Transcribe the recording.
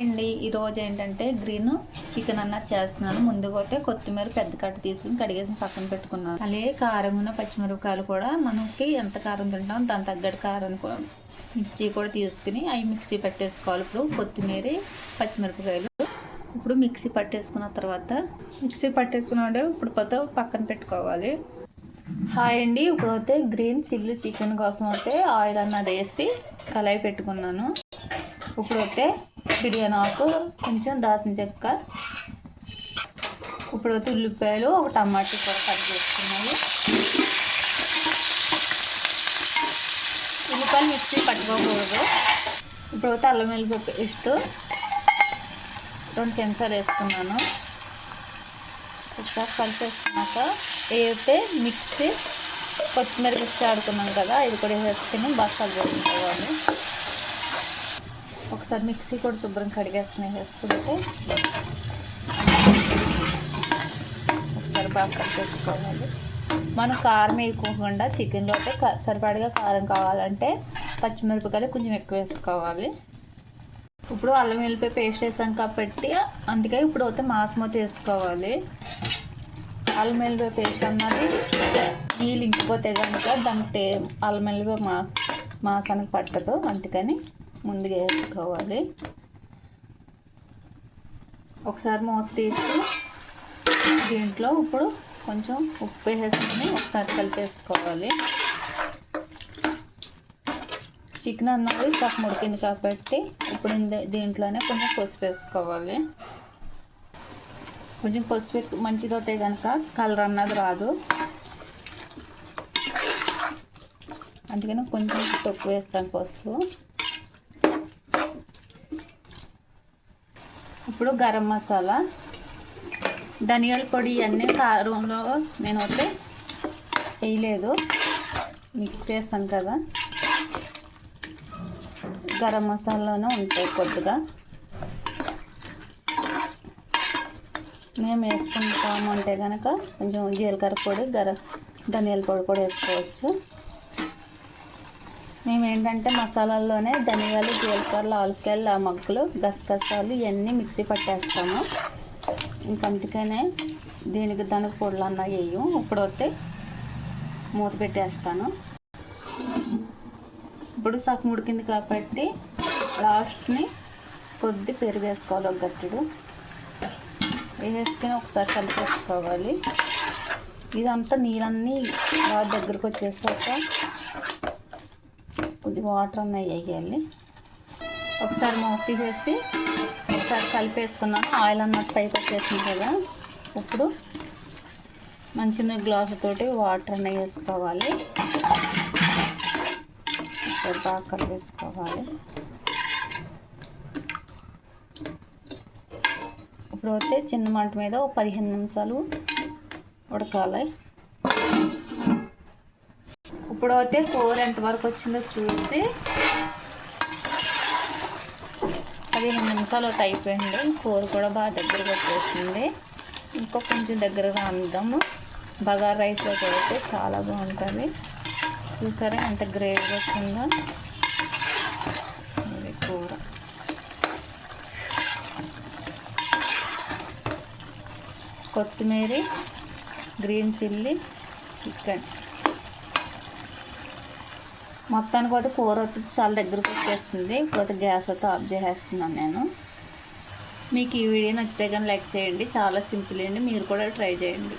అండి ఈరోజు ఏంటంటే గ్రీన్ చికెన్ అన్నది చేస్తున్నాను. ముందుగా అయితే కొత్తిమీర పెద్ద కట్ట తీసుకుని కడిగేసి పక్కన పెట్టుకున్నాను. అలాగే కారం ఉన్న పచ్చిమిరపకాయలు కూడా మనకి ఎంత కారం తింటాం దాని తగ్గట్టు కారం మిర్చి కూడా తీసుకుని అవి మిక్సీ పట్టేసుకోవాలి. ఇప్పుడు కొత్తిమీర పచ్చిమిరపకాయలు ఇప్పుడు మిక్సీ పట్టేసుకున్న తర్వాత ఇప్పుడు పక్కన పెట్టుకోవాలి. హాయ్ అండి, ఇప్పుడైతే గ్రీన్ చిల్లీ చికెన్ కోసం అయితే ఆయిల్ అన్నది వేసి కళాయి పెట్టుకున్నాను. ఇప్పుడైతే బిర్యానీ ఆకు, కొంచెం దాల్చిన చెక్క, ఇప్పుడైతే ఉల్లిపాయలు, ఒక టమాటా కూడా కట్ చేసుకున్నాను. ఉల్లిపాయలు మిక్సీ పట్టుకోకూడదు. ఇప్పుడైతే అల్లం వెల్లుల్లి పేస్ట్ 2 చెంచాలు వేసుకున్నాను. ఒకసారి కలిపేసుకున్నాక ఏదైతే మిక్సీ కొత్తిమీర మిక్సీ ఆడుకున్నాం కదా, ఇది కూడా వేసుకుని బాగా వేసుకోవాలి. ఒకసారి మిక్సీ కూడా శుభ్రం కడిగేసుకుని వేసుకుంటే ఒకసారి బాగా కలిపేసుకోవాలి. మనం కారం వేయకుండా చికెన్లో అయితే సరిపడగా కారం కావాలంటే పచ్చిమిరపకాయలు కొంచెం ఎక్కువ వేసుకోవాలి. ఇప్పుడు అల్లం వెల్లిపాయ పేస్ట్ వేసాం కాబట్టి అందుకే ఇప్పుడు అయితే మాంసం వేసుకోవాలి. అల్లం వెల్లిపాయ పేస్ట్ అన్నది నీళ్ళు ఇంకిపోతే కనుక దానికి అల్లం వెల్లిపాయ మాంసానికి పట్టదు, అందుకని ముందుగా వేసుకోవాలి. ఒకసారి మూత తీసి దీంట్లో ఇప్పుడు కొంచెం ఉప్పు వేసుకొని ఒకసారి కలిపేసుకోవాలి. చికెన్ అన్నది సగం ఉడికింది కాబట్టి ఇప్పుడు దీంట్లోనే కొంచెం పసుపు వేసుకోవాలి. కొంచెం పసుపు మంచిగా అవుతాయి కనుక కలర్ అన్నది రాదు, అందుకని కొంచెం తక్కువ వేస్తాను పసుపు. ఇప్పుడు గరం మసాలా, ధనియాల పొడి ఇవన్నీ కారంలో నేను అయితే వేయలేదు, మిక్స్ చేస్తాను కదా. గరం మసాలాలోనే ఉంటాయి కొద్దిగా, మేము వేసుకుంటాము అంటే కనుక కొంచెం జీలకర్ర పొడి, ధనియాల పొడి కూడా వేసుకోవచ్చు. మేము ఏంటంటే మసాలాల్లోనే ధనియాలు, జీలకర్ర, ఆలుకాయలు, మగ్గులు, గసగసాలు ఇవన్నీ మిక్సీ పట్టేస్తాము. ఇంకందుకనే దానికి పొడులు అన్నా వేయం. ఇప్పుడైతే మూత పెట్టేస్తాను. ఇప్పుడు సగం ఉడికింది కాబట్టి లాస్ట్ని కొద్ది పెరుగు వేసుకోవాలి, ఒక గట్టిడు వేసుకుని ఒకసారి కలిపేసుకోవాలి. ఇదంతా నీళ్ళన్నీ బాగా దగ్గరకు వచ్చేసాక కొద్దిగా వాటర్ అన్నవి వేయాలి. ఒకసారి మూత తీసేసి ఒకసారి కలిపేసుకున్నాను. ఆయిల్ అన్నట్టు పైకి వచ్చేసింది కదా, ఇప్పుడు మంచిగా గ్లాసుతోటి వాటర్ అన్నవి వేసుకోవాలి. బాగా కలిపేసుకోవాలి. ఇప్పుడు అయితే చిన్న మంట మీద 15 నిమిషాలు ఉడకాలి. ఇప్పుడు అయితే కూర ఎంతవరకు వచ్చిందో చూసి 15 నిమిషాలు అయితే అయిపోయింది. కూర కూడా బాగా దగ్గరకు వచ్చేసింది. ఇంకో కొంచెం దగ్గరగా అందాము. బగారా రైస్లో అయితే చాలా బాగుంటుంది. చూసారా ఎంత గ్రేవీగా వచ్చిందో కూర. కొత్తిమీర, గ్రీన్ చిల్లీ చికెన్ మొత్తానికి అయితే కూర వచ్చి చాలా దగ్గరకు వచ్చేస్తుంది. ఇప్పుడు గ్యాస్ అయితే ఆఫ్ చేసేస్తున్నాను నేను. మీకు ఈ వీడియో నచ్చితే కానీ లైక్ చేయండి, చాలా సింపుల్ అండి, మీరు కూడా ట్రై చేయండి.